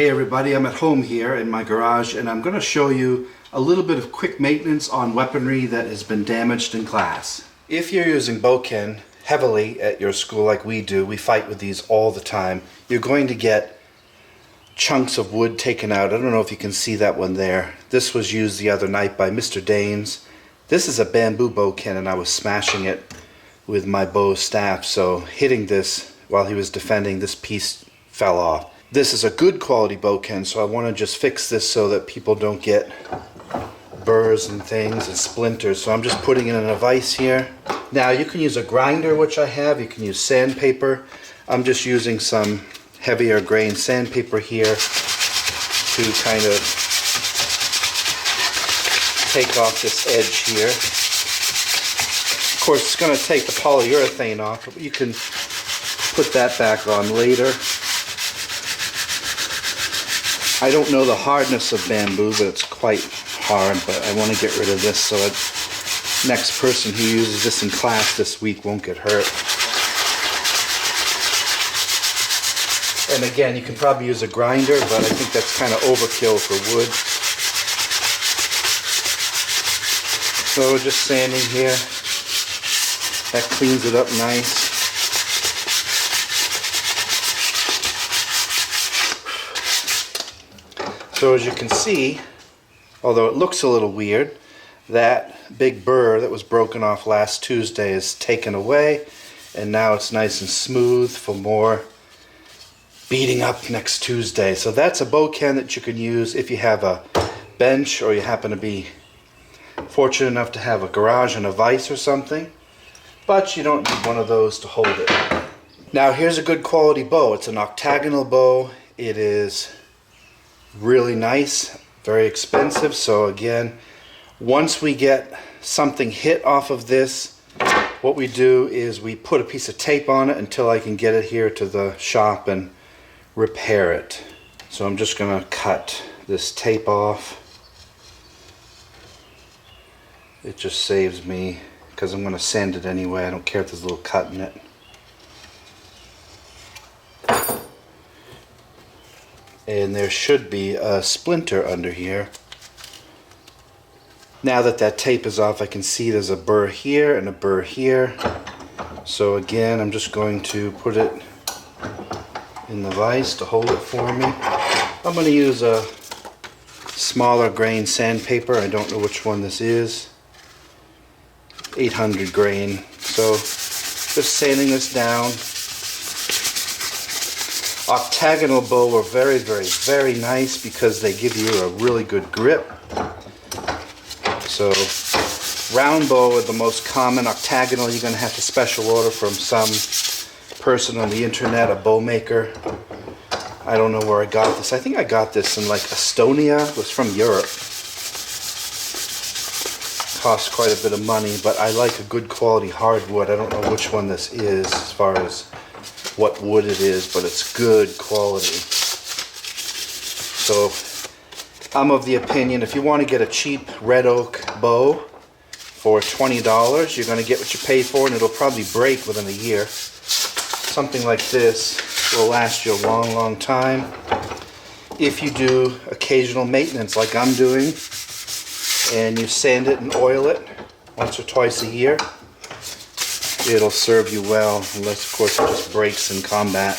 Hey everybody, I'm at home here in my garage and I'm going to show you a little bit of quick maintenance on weaponry that has been damaged in class. If you're using Bokken heavily at your school like we do, we fight with these all the time, you're going to get chunks of wood taken out. I don't know if you can see that one there. This was used the other night by Mr. Daines. This is a bamboo Bokken and I was smashing it with my bow staff, so hitting this while he was defending, this piece fell off. This is a good quality Bokken, so I want to just fix this so that people don't get burrs and things and splinters. So I'm just putting it in a vise here. Now you can use a grinder, which I have. You can use sandpaper. I'm just using some heavier grain sandpaper here to kind of take off this edge here. Of course, it's going to take the polyurethane off, but you can put that back on later. I don't know the hardness of bamboo, but it's quite hard, but I want to get rid of this so that next person who uses this in class this week won't get hurt. And again, you can probably use a grinder, but I think that's kind of overkill for wood. So just sanding here, that cleans it up nice. So as you can see, although it looks a little weird, that big burr that was broken off last Tuesday is taken away, and now it's nice and smooth for more beating up next Tuesday. So that's a Bokken that you can use if you have a bench or you happen to be fortunate enough to have a garage and a vise or something, but you don't need one of those to hold it. Now here's a good quality bow. It's an octagonal bow. It is really nice, very expensive. So again, once we get something hit off of this, what we do is we put a piece of tape on it until I can get it here to the shop and repair it. So I'm just going to cut this tape off. It just saves me because I'm going to sand it anyway. I don't care if there's a little cut in it. And there should be a splinter under here. Now that that tape is off, I can see there's a burr here and a burr here. So again, I'm just going to put it in the vise to hold it for me. I'm going to use a smaller grain sandpaper. I don't know which one this is. 800 grain. So just sanding this down. Octagonal bow are very, very, very nice because they give you a really good grip. So round bow are the most common. Octagonal you're going to have to special order from some person on the internet, a bow maker. I don't know where I got this. I think I got this in like Estonia. It was from Europe. Cost quite a bit of money, but I like a good quality hardwood. I don't know which one this is as far as what wood it is, but it's good quality. So I'm of the opinion if you want to get a cheap red oak bow for $20, you're going to get what you pay for, and it'll probably break within a year. Something like this will last you a long, long time if you do occasional maintenance like I'm doing, and you sand it and oil it once or twice a year. It'll serve you well, unless of course it just breaks in combat.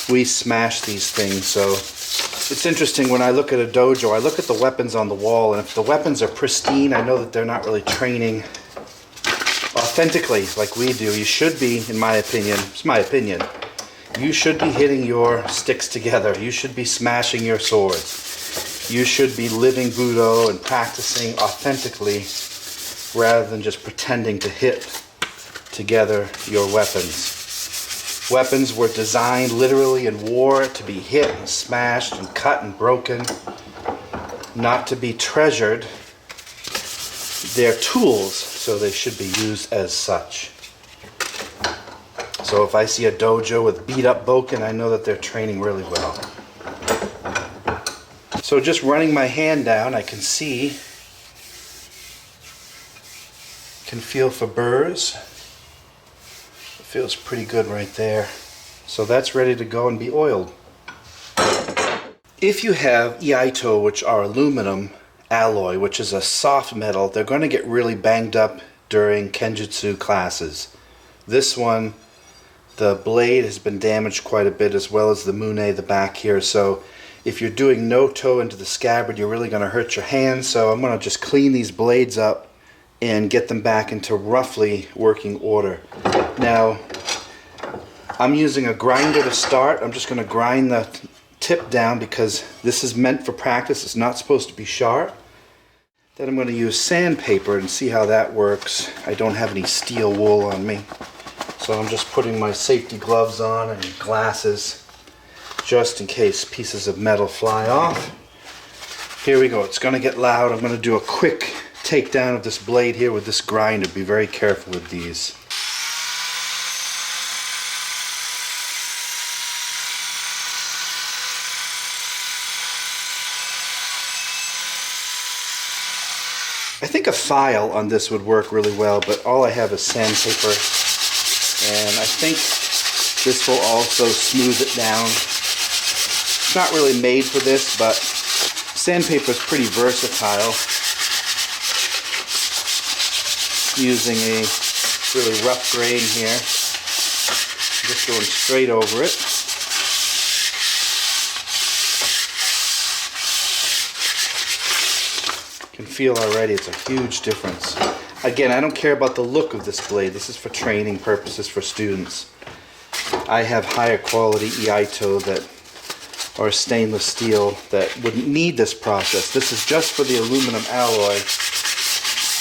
We smash these things, so it's interesting when I look at a dojo, I look at the weapons on the wall, and if the weapons are pristine, I know that they're not really training authentically like we do. You should be, in my opinion, it's my opinion, you should be hitting your sticks together. You should be smashing your swords. You should be living Budo and practicing authentically rather than just pretending to hit together your weapons. Weapons were designed literally in war to be hit and smashed and cut and broken, not to be treasured. They're tools, so they should be used as such. So if I see a dojo with beat up Bokken, I know that they're training really well. So just running my hand down, I can see, can feel for burrs. Feels pretty good right there. So that's ready to go and be oiled. If you have Iaito, which are aluminum alloy, which is a soft metal, they're going to get really banged up during Kenjutsu classes. This one, the blade has been damaged quite a bit, as well as the mune, the back here. So if you're doing no toe into the scabbard, you're really going to hurt your hands. So I'm going to just clean these blades up and get them back into roughly working order. Now, I'm using a grinder to start. I'm just going to grind the tip down because this is meant for practice. It's not supposed to be sharp. Then I'm going to use sandpaper and see how that works. I don't have any steel wool on me, so I'm just putting my safety gloves on and glasses just in case pieces of metal fly off. Here we go. It's going to get loud. I'm going to do a quick takedown of this blade here with this grinder. Be very careful with these. I think a file on this would work really well, but all I have is sandpaper, and I think this will also smooth it down. It's not really made for this, but sandpaper is pretty versatile. Using a really rough grain here, just going straight over it. Can feel already it's a huge difference. Again, I don't care about the look of this blade. This is for training purposes for students. I have higher quality Iaito that or stainless steel that wouldn't need this process. This is just for the aluminum alloy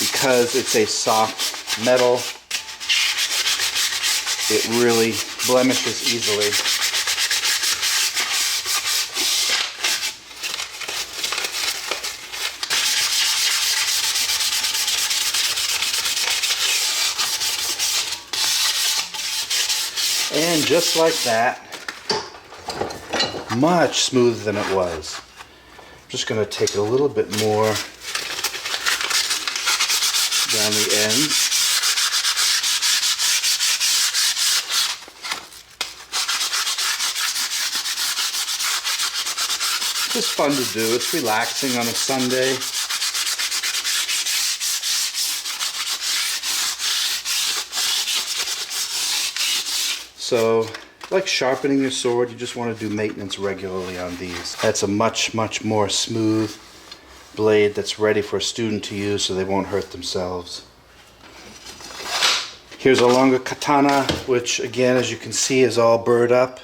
because it's a soft metal. It really blemishes easily. And just like that, much smoother than it was. I'm just going to take a little bit more down the end. Just fun to do. It's relaxing on a Sunday. So, like sharpening your sword, you just want to do maintenance regularly on these. That's a much, much more smooth blade that's ready for a student to use so they won't hurt themselves. Here's a longer katana, which again, as you can see, is all burred up.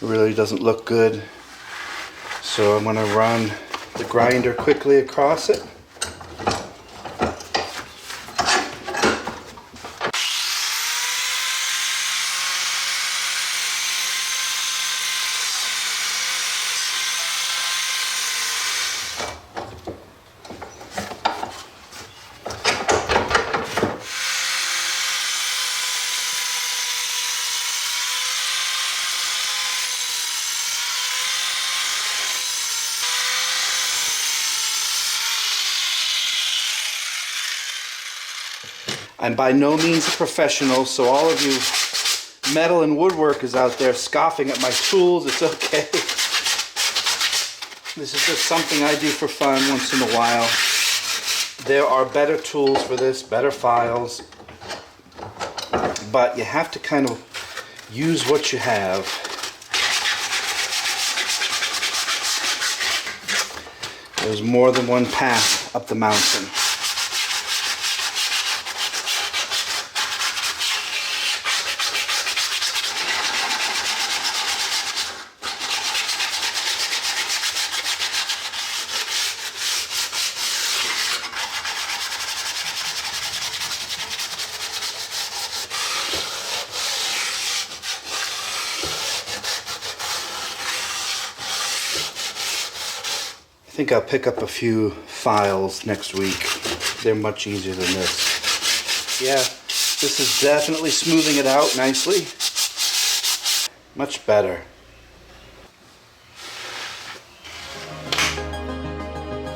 It really doesn't look good. So I'm going to run the grinder quickly across it. I'm by no means a professional, so all of you metal and woodworkers out there scoffing at my tools, it's okay. This is just something I do for fun once in a while. There are better tools for this, better files, but you have to kind of use what you have. There's more than one path up the mountain. I think I'll pick up a few files next week. They're much easier than this. Yeah, this is definitely smoothing it out nicely. Much better.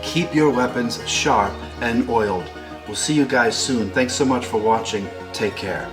Keep your weapons sharp and oiled. We'll see you guys soon. Thanks so much for watching. Take care.